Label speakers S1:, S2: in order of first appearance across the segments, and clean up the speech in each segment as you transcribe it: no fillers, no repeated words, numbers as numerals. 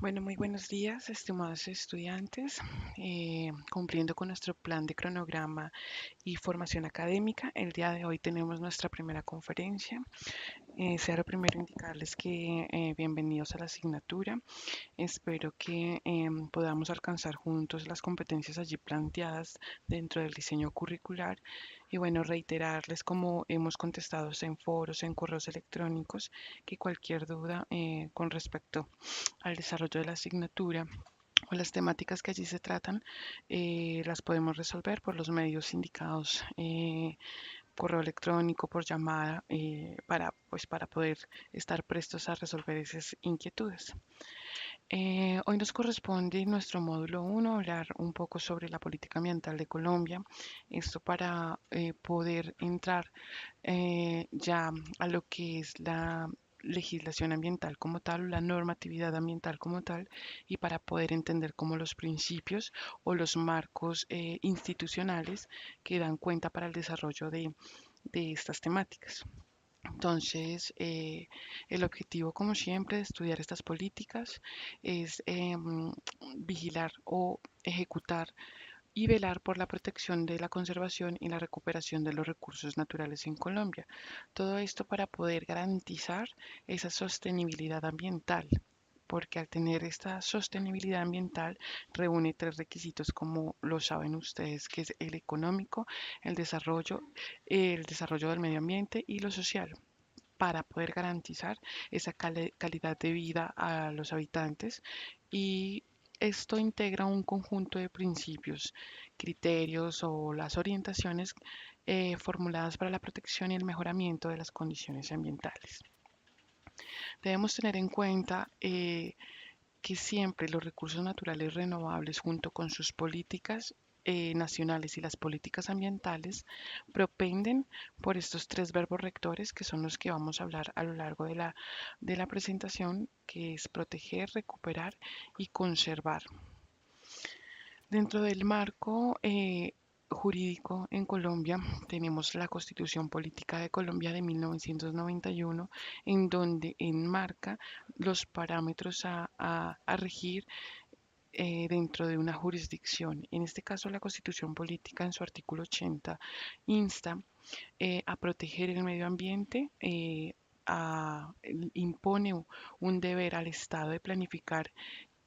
S1: Bueno, muy buenos días, estimados estudiantes. Cumpliendo con nuestro plan de cronograma y formación académica, el día de hoy tenemos nuestra primera conferencia. Sea lo primero indicarles que bienvenidos a la asignatura. Espero que podamos alcanzar juntos las competencias allí planteadas dentro del diseño curricular. Y bueno, reiterarles como hemos contestado en foros, en correos electrónicos, que cualquier duda con respecto al desarrollo de la asignatura o las temáticas que allí se tratan, las podemos resolver por los medios indicados, correo electrónico, por llamada, para poder estar prestos a resolver esas inquietudes. Hoy nos corresponde nuestro módulo 1 hablar un poco sobre la política ambiental de Colombia. Esto para poder entrar ya a lo que es la legislación ambiental como tal, o la normatividad ambiental como tal, y para poder entender cómo los principios o los marcos institucionales que dan cuenta para el desarrollo de estas temáticas. Entonces, el objetivo, como siempre, de estudiar estas políticas es vigilar o ejecutar y velar por la protección de la conservación y la recuperación de los recursos naturales en Colombia. Todo esto para poder garantizar esa sostenibilidad ambiental, porque al tener esta sostenibilidad ambiental reúne tres requisitos, como lo saben ustedes, que es el económico, el desarrollo del medio ambiente y lo social, para poder garantizar esa calidad de vida a los habitantes. Y esto integra un conjunto de principios, criterios o las orientaciones formuladas para la protección y el mejoramiento de las condiciones ambientales. Debemos tener en cuenta que siempre los recursos naturales renovables, junto con sus políticas nacionales y las políticas ambientales, propenden por estos tres verbos rectores, que son los que vamos a hablar a lo largo de la presentación, que es proteger, recuperar y conservar. Dentro del marco jurídico en Colombia tenemos la Constitución Política de Colombia de 1991, en donde enmarca los parámetros a regir dentro de una jurisdicción. En este caso, la Constitución Política, en su artículo 80, insta a proteger el medio ambiente, impone un deber al Estado de planificar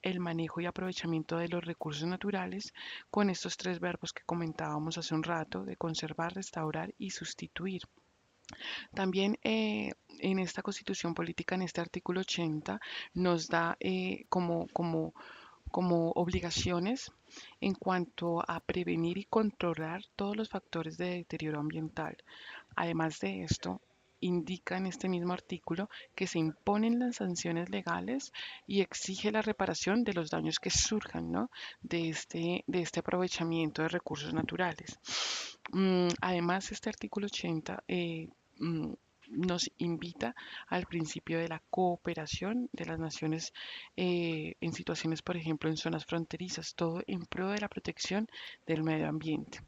S1: el manejo y aprovechamiento de los recursos naturales, con estos tres verbos que comentábamos hace un rato, de conservar, restaurar y sustituir. También en esta Constitución Política, en este artículo 80, nos da como obligaciones en cuanto a prevenir y controlar todos los factores de deterioro ambiental. Además de esto, indica en este mismo artículo que se imponen las sanciones legales y exige la reparación de los daños que surjan, ¿no?, de este aprovechamiento de recursos naturales. Además, este artículo 80 nos invita al principio de la cooperación de las naciones en situaciones, por ejemplo, en zonas fronterizas, todo en pro de la protección del medio ambiente,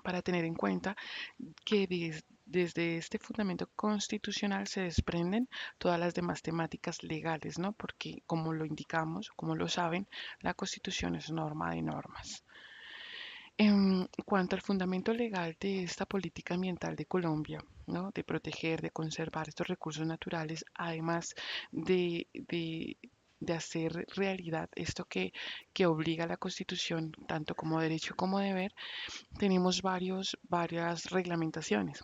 S1: para tener en cuenta que desde este fundamento constitucional se desprenden todas las demás temáticas legales, ¿no? Porque, como lo indicamos, como lo saben, la Constitución es norma de normas. En cuanto al fundamento legal de esta política ambiental de Colombia, ¿no?, de proteger, de conservar estos recursos naturales, además de hacer realidad esto que obliga a la Constitución, tanto como derecho como deber, tenemos varias reglamentaciones.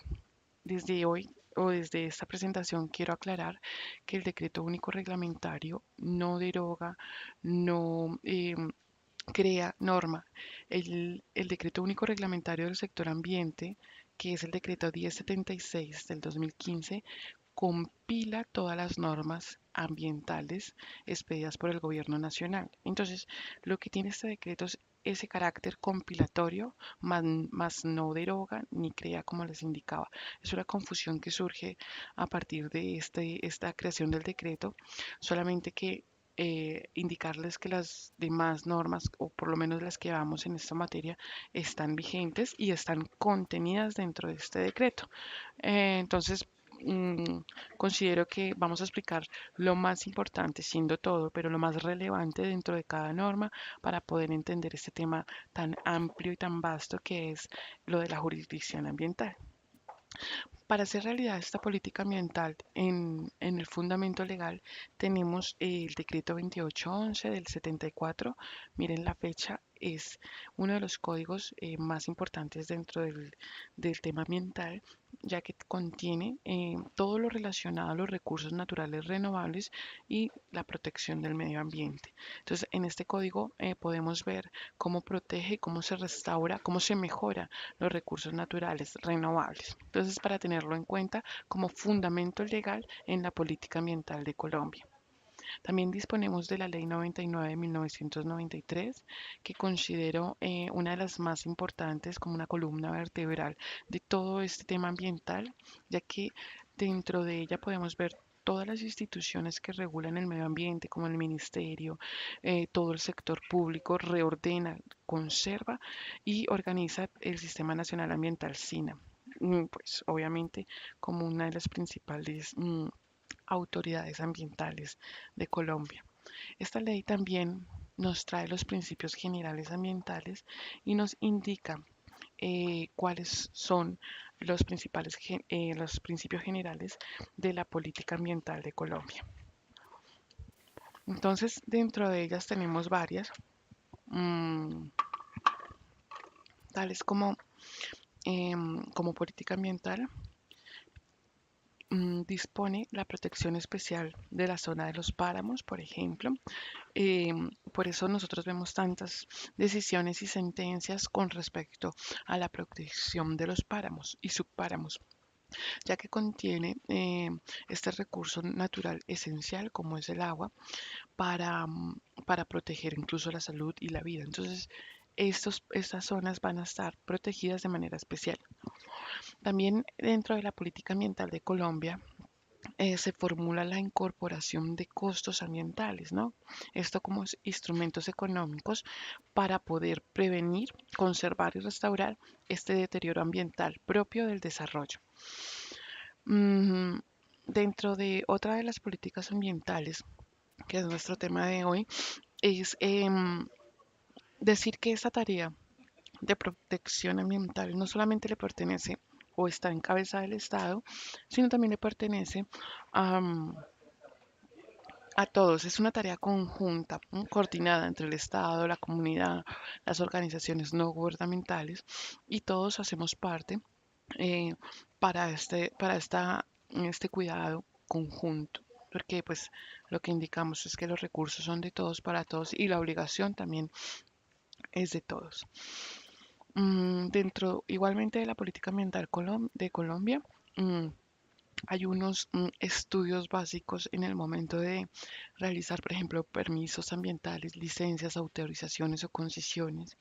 S1: Desde hoy o desde esta presentación quiero aclarar que el decreto único reglamentario no deroga, no crea norma. El decreto único reglamentario del sector ambiente, que es el decreto 1076 del 2015, compila todas las normas ambientales expedidas por el gobierno nacional. Entonces, lo que tiene este decreto es ese carácter compilatorio, más no deroga ni crea, como les indicaba. Es una confusión que surge a partir de esta creación del decreto, solamente que indicarles que las demás normas, o por lo menos las que vamos en esta materia, están vigentes y están contenidas dentro de este decreto. Entonces, mm, considero que vamos a explicar lo más importante, siendo todo, pero lo más relevante dentro de cada norma para poder entender este tema tan amplio y tan vasto que es lo de la jurisdicción ambiental. Para hacer realidad esta política ambiental en el fundamento legal, tenemos el decreto 2811 del 74. Miren la fecha, es uno de los códigos más importantes dentro del tema ambiental, ya que contiene todo lo relacionado a los recursos naturales renovables y la protección del medio ambiente. Entonces, en este código podemos ver cómo protege, cómo se restaura, cómo se mejora los recursos naturales renovables. Entonces, para tenerlo en cuenta como fundamento legal en la política ambiental de Colombia. También disponemos de la Ley 99 de 1993, que considero una de las más importantes como una columna vertebral de todo este tema ambiental, ya que dentro de ella podemos ver todas las instituciones que regulan el medio ambiente, como el ministerio, todo el sector público, reordena, conserva y organiza el Sistema Nacional Ambiental SINA. Pues obviamente como una de las principales autoridades ambientales de Colombia. Esta ley también nos trae los principios generales ambientales y nos indica cuáles son los principios generales de la política ambiental de Colombia. Entonces, dentro de ellas tenemos varias, mmm, tales como, como política ambiental dispone la protección especial de la zona de los páramos, por ejemplo. Por eso nosotros vemos tantas decisiones y sentencias con respecto a la protección de los páramos y subpáramos, ya que contiene este recurso natural esencial como es el agua para proteger incluso la salud y la vida. Entonces, estas zonas van a estar protegidas de manera especial. También dentro de la política ambiental de Colombia se formula la incorporación de costos ambientales, ¿no? Esto como instrumentos económicos para poder prevenir, conservar y restaurar este deterioro ambiental propio del desarrollo. Mm, Dentro de otra de las políticas ambientales, que es nuestro tema de hoy, es decir que esta tarea de protección ambiental no solamente le pertenece o está en cabeza del Estado, sino también le pertenece a, a todos. Es una tarea conjunta, coordinada entre el Estado, la comunidad, las organizaciones no gubernamentales y todos hacemos parte eh, para este cuidado conjunto. Porque pues lo que indicamos es que los recursos son de todos para todos y la obligación también es de todos. Dentro igualmente de la política ambiental de Colombia, mm, hay unos estudios básicos en el momento de realizar, por ejemplo, permisos ambientales, licencias, autorizaciones o concesiones,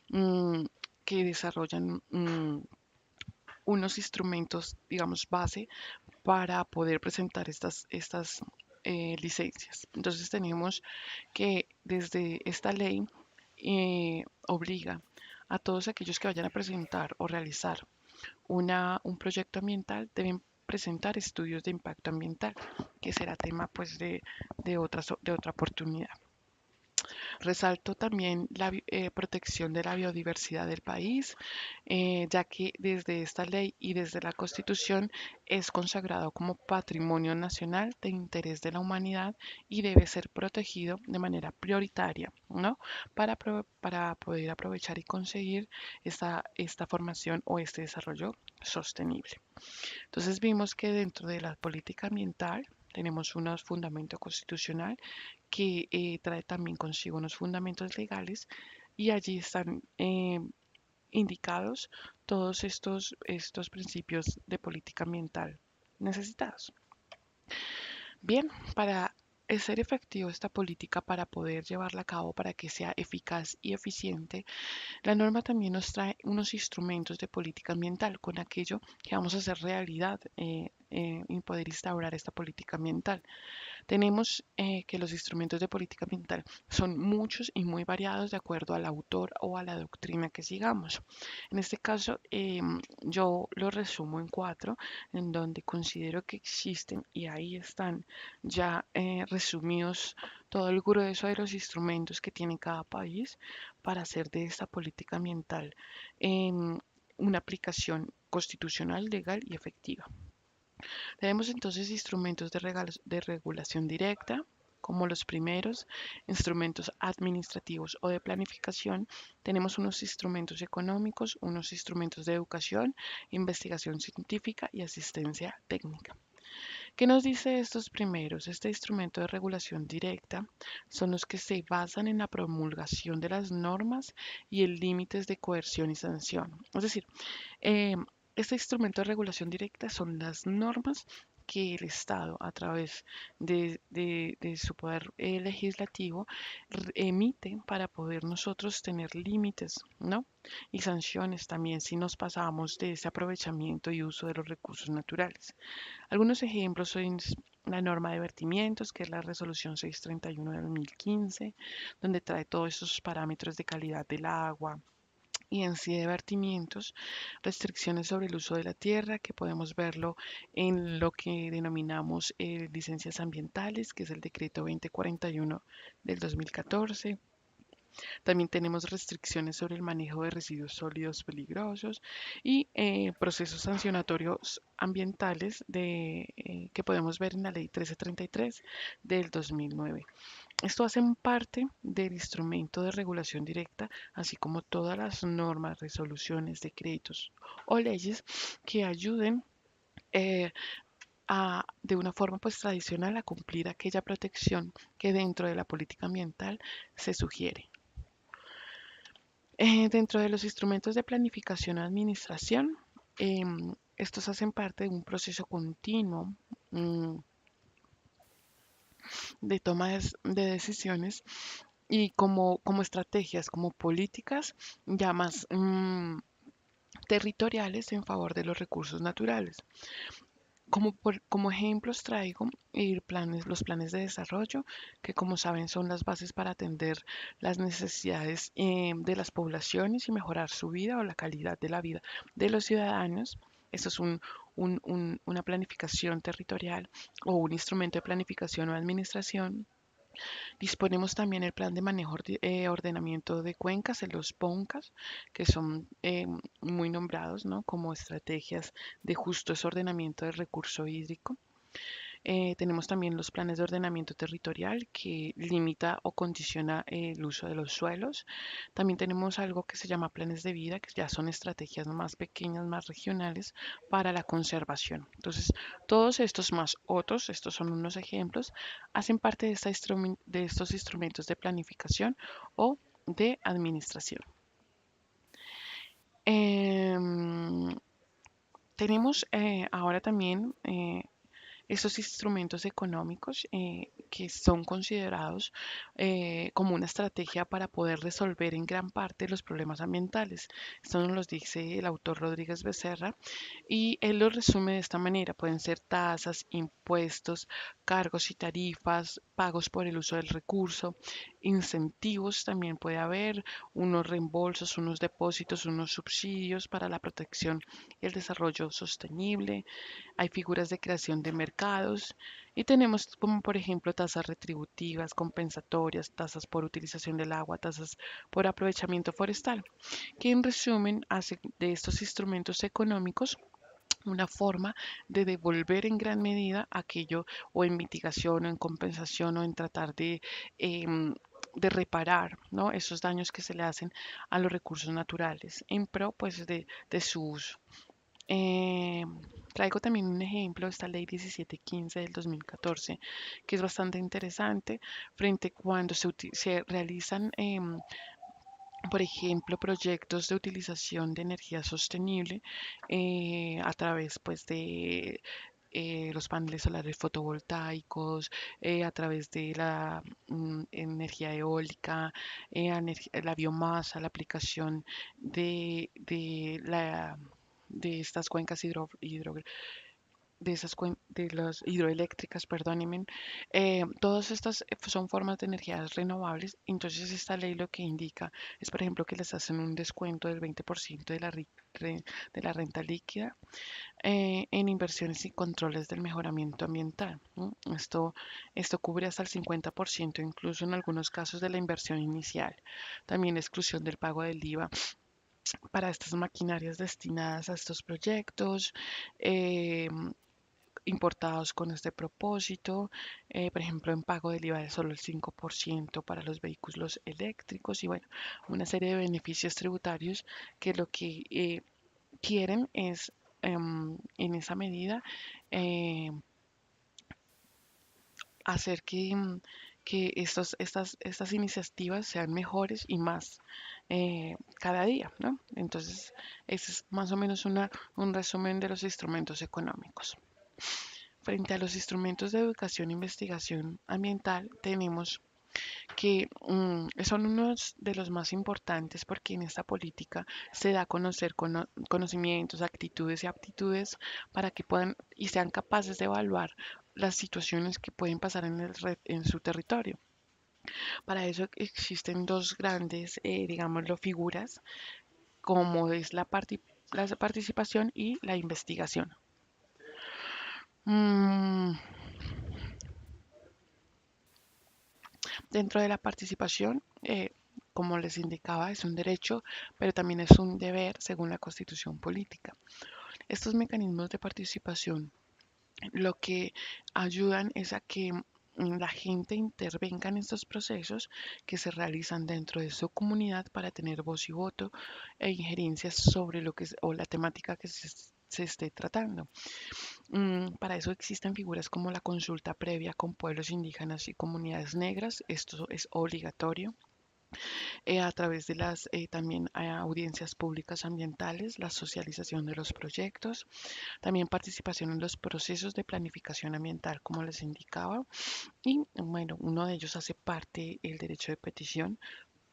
S1: mm, que desarrollan unos instrumentos, digamos, base para poder presentar estas licencias. Entonces tenemos que desde esta ley obliga a todos aquellos que vayan a presentar o realizar un proyecto ambiental deben presentar estudios de impacto ambiental, que será tema pues de otra oportunidad. Resalto también la protección de la biodiversidad del país, ya que desde esta ley y desde la Constitución es consagrado como patrimonio nacional de interés de la humanidad y debe ser protegido de manera prioritaria, ¿no? Para poder aprovechar y conseguir esta formación o este desarrollo sostenible. Entonces vimos que dentro de la política ambiental tenemos un fundamento constitucional que trae también consigo unos fundamentos legales y allí están indicados todos estos principios de política ambiental necesitados. Bien, para ser efectivo esta política, para poder llevarla a cabo, para que sea eficaz y eficiente, la norma también nos trae unos instrumentos de política ambiental con aquello que vamos a hacer realidad y poder instaurar esta política ambiental. Tenemos que los instrumentos de política ambiental son muchos y muy variados de acuerdo al autor o a la doctrina que sigamos. En este caso, yo lo resumo en cuatro, en donde considero que existen y ahí están ya resumidos todo el grueso de los instrumentos que tiene cada país para hacer de esta política ambiental una aplicación constitucional, legal y efectiva. Tenemos entonces instrumentos de regulación directa, como los primeros, instrumentos administrativos o de planificación. Tenemos unos instrumentos económicos, unos instrumentos de educación, investigación científica y asistencia técnica. ¿Qué nos dice estos primeros? Este instrumento de regulación directa son los que se basan en la promulgación de las normas y en límites de coerción y sanción. Es decir, eh, este instrumento de regulación directa son las normas que el Estado, a través de su poder legislativo, emite para poder nosotros tener límites, ¿no? Y sanciones también si nos pasamos de ese aprovechamiento y uso de los recursos naturales. Algunos ejemplos son la norma de vertimientos, que es la resolución 631 de 2015, donde trae todos esos parámetros de calidad del agua, y en sí de vertimientos, restricciones sobre el uso de la tierra, que podemos verlo en lo que denominamos licencias ambientales, que es el decreto 2041 del 2014. También tenemos restricciones sobre el manejo de residuos sólidos peligrosos y procesos sancionatorios ambientales que podemos ver en la ley 1333 del 2009. Esto hace parte del instrumento de regulación directa, así como todas las normas, resoluciones, decretos o leyes que ayuden eh, de una forma pues tradicional a cumplir aquella protección que dentro de la política ambiental se sugiere. Dentro de los instrumentos de planificación o administración, estos hacen parte de un proceso continuo mm, de toma de decisiones y como estrategias, como políticas ya más territoriales en favor de los recursos naturales. Como ejemplos traigo los planes de desarrollo, que como saben son las bases para atender las necesidades de las poblaciones y mejorar su vida o la calidad de la vida de los ciudadanos. Esto es una planificación territorial o un instrumento de planificación o administración. Disponemos también el plan de manejo ordenamiento de cuencas, los PONCAS, que son muy nombrados, ¿no? Como estrategias de justo ordenamiento del recurso hídrico. Tenemos también los planes de ordenamiento territorial que limita o condiciona el uso de los suelos. También tenemos algo que se llama planes de vida, que ya son estrategias más pequeñas, más regionales para la conservación. Entonces, todos estos más otros, estos son unos ejemplos, hacen parte de estos instrumentos de planificación o de administración. Em, tenemos ahora también esos instrumentos económicos que son considerados como una estrategia para poder resolver en gran parte los problemas ambientales. Esto nos lo dice el autor Rodríguez Becerra y él lo resume de esta manera. Pueden ser tasas, impuestos, cargos y tarifas, pagos por el uso del recurso, incentivos también puede haber, unos reembolsos, unos depósitos, unos subsidios para la protección y el desarrollo sostenible. Hay figuras de creación de mercados y tenemos como por ejemplo tasas retributivas, compensatorias, tasas por utilización del agua, tasas por aprovechamiento forestal, que en resumen hace de estos instrumentos económicos una forma de devolver en gran medida aquello o en mitigación o en compensación o en tratar de reparar, ¿no? Esos daños que se le hacen a los recursos naturales en pro pues de su uso. Eh, Traigo también un ejemplo, esta ley 1715 del 2014, que es bastante interesante frente cuando se realizan, por ejemplo, proyectos de utilización de energía sostenible a través pues, de los paneles solares fotovoltaicos, a través de la energía eólica, la biomasa, la aplicación de, de, la, de estas cuencas de las hidroeléctricas, perdónenme, todas estas son formas de energías renovables. Entonces esta ley lo que indica es, por ejemplo, que les hacen un descuento del 20% de la renta líquida en inversiones y controles del mejoramiento ambiental, ¿no? Esto cubre hasta el 50%, incluso en algunos casos de la inversión inicial. También exclusión del pago del IVA para estas maquinarias destinadas a estos proyectos. eh, Importados con este propósito, por ejemplo, en pago del IVA de solo el 5% para los vehículos eléctricos y bueno, una serie de beneficios tributarios que lo que quieren es, en esa medida, eh, hacer que estas iniciativas sean mejores y más cada día, ¿no? Entonces, ese es más o menos un resumen de los instrumentos económicos. Frente a los instrumentos de educación e investigación ambiental, tenemos que son unos de los más importantes porque en esta política se da a conocer conocimientos, actitudes y aptitudes para que puedan y sean capaces de evaluar las situaciones que pueden pasar en su territorio. Para eso existen dos grandes, digámoslo, figuras, como es la participación y la investigación. Mm, Dentro de la participación, como les indicaba, es un derecho, pero también es un deber según la Constitución política. Estos mecanismos de participación lo que ayudan es a que la gente intervenga en estos procesos que se realizan dentro de su comunidad para tener voz y voto e injerencias sobre lo que es, o la temática que se esté tratando. Para eso existen figuras como la consulta previa con pueblos indígenas y comunidades negras. Esto es obligatorio a través de las también audiencias públicas ambientales, la socialización de los proyectos, también participación en los procesos de planificación ambiental, como les indicaba. Y bueno, uno de ellos hace parte el derecho de petición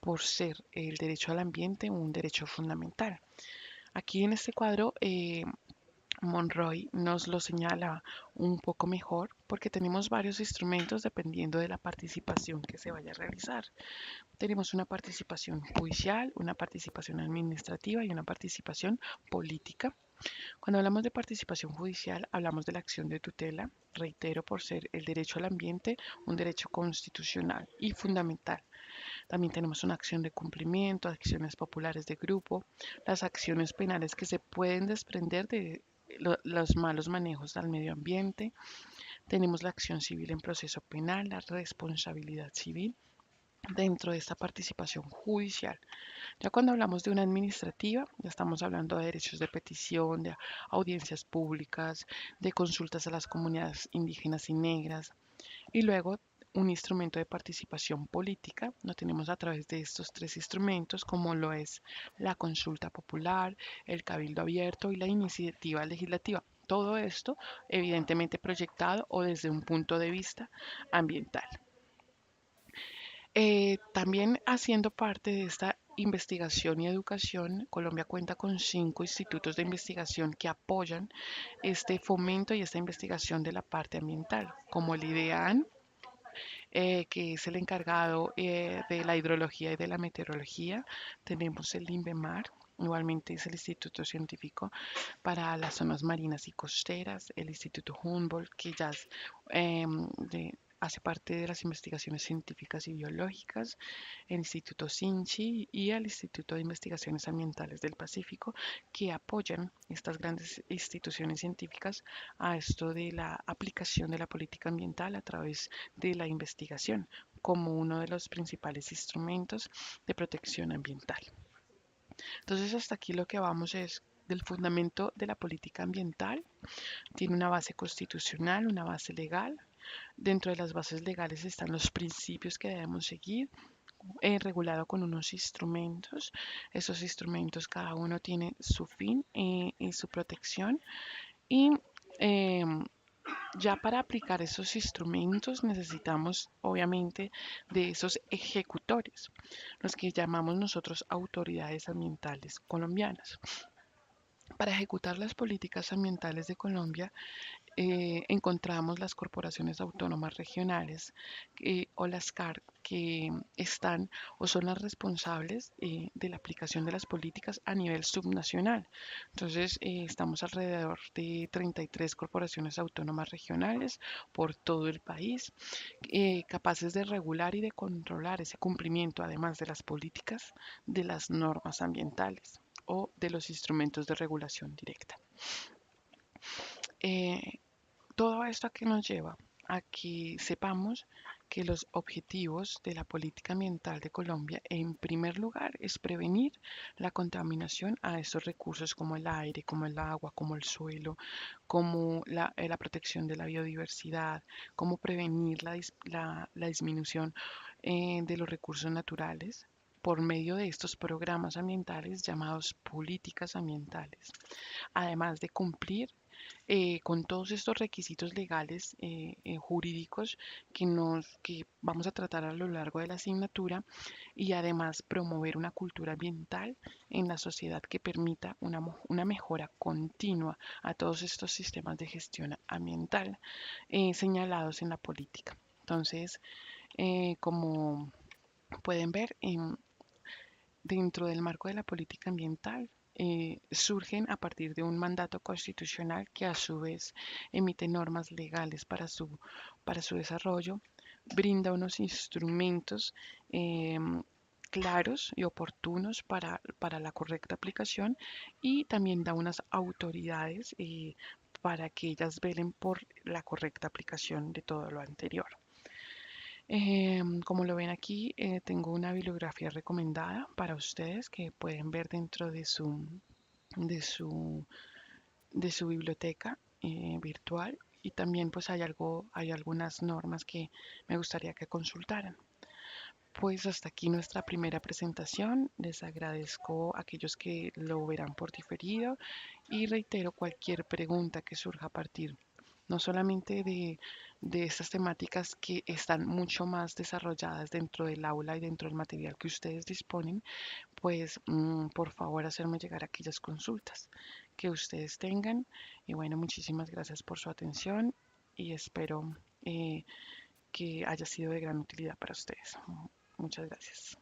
S1: por ser el derecho al ambiente un derecho fundamental. Aquí en este cuadro Monroy nos lo señala un poco mejor porque tenemos varios instrumentos dependiendo de la participación que se vaya a realizar. Tenemos una participación judicial, una participación administrativa y una participación política. Cuando hablamos de participación judicial, hablamos de la acción de tutela, reitero, por ser el derecho al ambiente un derecho constitucional y fundamental. También tenemos una acción de cumplimiento, acciones populares de grupo, las acciones penales que se pueden desprender de los malos manejos al medio ambiente. Tenemos la acción civil en proceso penal, la responsabilidad civil dentro de esta participación judicial. Ya cuando hablamos de una administrativa, ya estamos hablando de derechos de petición, de audiencias públicas, de consultas a las comunidades indígenas y negras, y luego un instrumento de participación política. Lo tenemos a través de estos tres instrumentos, como lo es la consulta popular, el cabildo abierto y la iniciativa legislativa. Todo esto evidentemente proyectado o desde un punto de vista ambiental. También haciendo parte de esta investigación y educación, Colombia cuenta con 5 institutos de investigación que apoyan este fomento y esta investigación de la parte ambiental, como el IDEAN, que es el encargado de la hidrología y de la meteorología. Tenemos el INVEMAR, igualmente es el Instituto Científico para las Zonas Marinas y Costeras, el Instituto Humboldt, que ya es, hace parte de las investigaciones científicas y biológicas, el Instituto Sinchi y el Instituto de Investigaciones Ambientales del Pacífico, que apoyan estas grandes instituciones científicas a esto de la aplicación de la política ambiental a través de la investigación como uno de los principales instrumentos de protección ambiental. Entonces, hasta aquí lo que vamos es del fundamento de la política ambiental. Tiene una base constitucional, una base legal. Dentro de las bases legales están los principios que debemos seguir, regulado con unos instrumentos. Esos instrumentos cada uno tiene su fin y su protección. Y eh, ya para aplicar esos instrumentos necesitamos obviamente de esos ejecutores, los que llamamos nosotros autoridades ambientales colombianas. Para ejecutar las políticas ambientales de Colombia, encontramos las corporaciones autónomas regionales o las CAR que están o son las responsables de la aplicación de las políticas a nivel subnacional. Entonces, estamos alrededor de 33 corporaciones autónomas regionales por todo el país, capaces de regular y de controlar ese cumplimiento, además de las políticas, de las normas ambientales o de los instrumentos de regulación directa. Eh, Todo esto a que nos lleva a que sepamos que los objetivos de la política ambiental de Colombia, en primer lugar, es prevenir la contaminación a estos recursos como el aire, como el agua, como el suelo, como la protección de la biodiversidad, cómo prevenir la disminución de los recursos naturales por medio de estos programas ambientales llamados políticas ambientales, además de cumplir con todos estos requisitos legales, jurídicos que vamos a tratar a lo largo de la asignatura, y además promover una cultura ambiental en la sociedad que permita una mejora continua a todos estos sistemas de gestión ambiental señalados en la política. Entonces, como pueden ver, dentro del marco de la política ambiental, surgen a partir de un mandato constitucional que a su vez emite normas legales para su desarrollo, brinda unos instrumentos claros y oportunos para la correcta aplicación, y también da unas autoridades para que ellas velen por la correcta aplicación de todo lo anterior. Como lo ven aquí, tengo una bibliografía recomendada para ustedes que pueden ver dentro de su, de su biblioteca virtual, y también pues hay algunas normas que me gustaría que consultaran. Pues hasta aquí nuestra primera presentación. Les agradezco a aquellos que lo verán por diferido y reitero cualquier pregunta que surja a partir no solamente de estas temáticas que están mucho más desarrolladas dentro del aula y dentro del material que ustedes disponen, pues por favor hacerme llegar aquellas consultas que ustedes tengan. Y bueno, muchísimas gracias por su atención y espero que haya sido de gran utilidad para ustedes. Muchas gracias.